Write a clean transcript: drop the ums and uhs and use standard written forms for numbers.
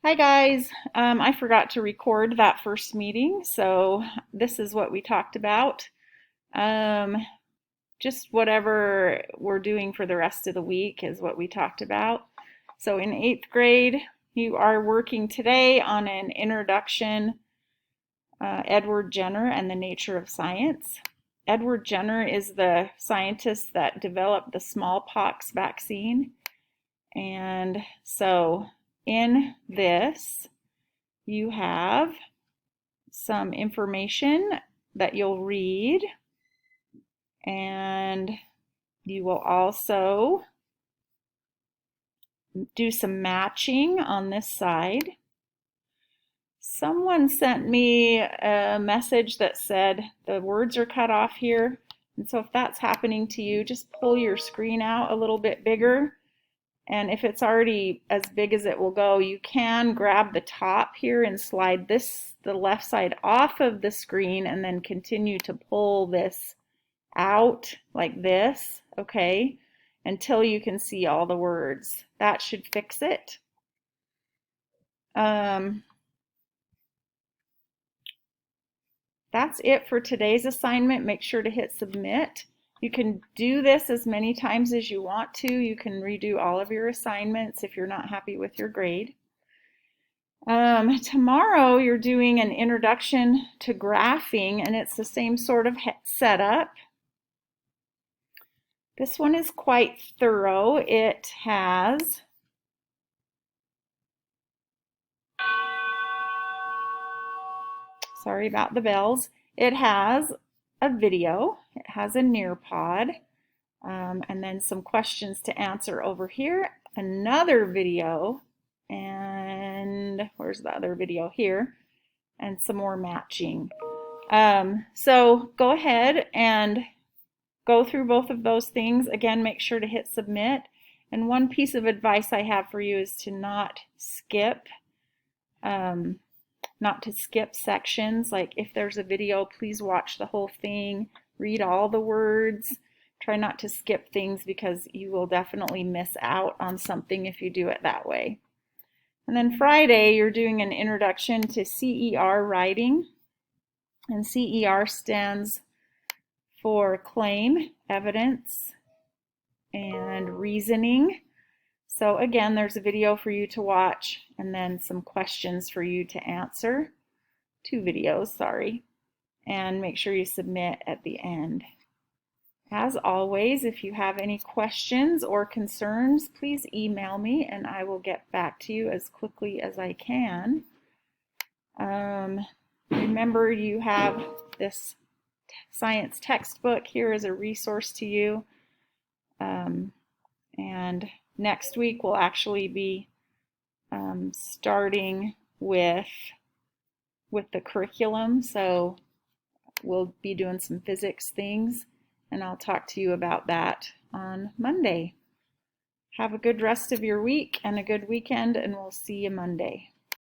Hi guys, I forgot to record that first meeting, so this is what we talked about. Um, just whatever we're doing for the rest of the week is what we talked about. So in eighth grade, you are working today on an introduction, Edward Jenner and the nature of science. Edward Jenner is the scientist that developed the smallpox vaccine. And so in this, you have some information that you'll read, and you will also do some matching on this side. Someone sent me a message that said the words are cut off here, and so if that's happening to you, just pull your screen out a little bit bigger. And if it's already as big as it will go, you can grab the top here and slide the left side off of the screen and then continue to pull this out like this, okay, until you can see all the words. That should fix it. That's it for today's assignment. Make sure to hit submit. You can do this as many times as you want to. You can redo all of your assignments if you're not happy with your grade. Tomorrow you're doing an introduction to graphing, and it's the same sort of setup. This one is quite thorough. It has sorry about the bells. It has a video, it has a Nearpod, and then some questions to answer over here, another video, and where's the other video here, and some more matching. So go ahead and go through both of those things. Again, make sure to hit submit. And one piece of advice I have for you is to not skip sections. Like if there's a video, please watch the whole thing, read all the words. Try not to skip things because you will definitely miss out on something if you do it that way. And then Friday, you're doing an introduction to CER writing. And CER stands for claim, evidence, and reasoning. So again, there's a video for you to watch and then some questions for you to answer. 2 videos, sorry. And make sure you submit at the end. As always, if you have any questions or concerns, please email me and I will get back to you as quickly as I can. Remember, you have this science textbook here as a resource to you. And next week we'll actually be starting with the curriculum. So we'll be doing some physics things, and I'll talk to you about that on Monday. Have a good rest of your week and a good weekend, and we'll see you Monday.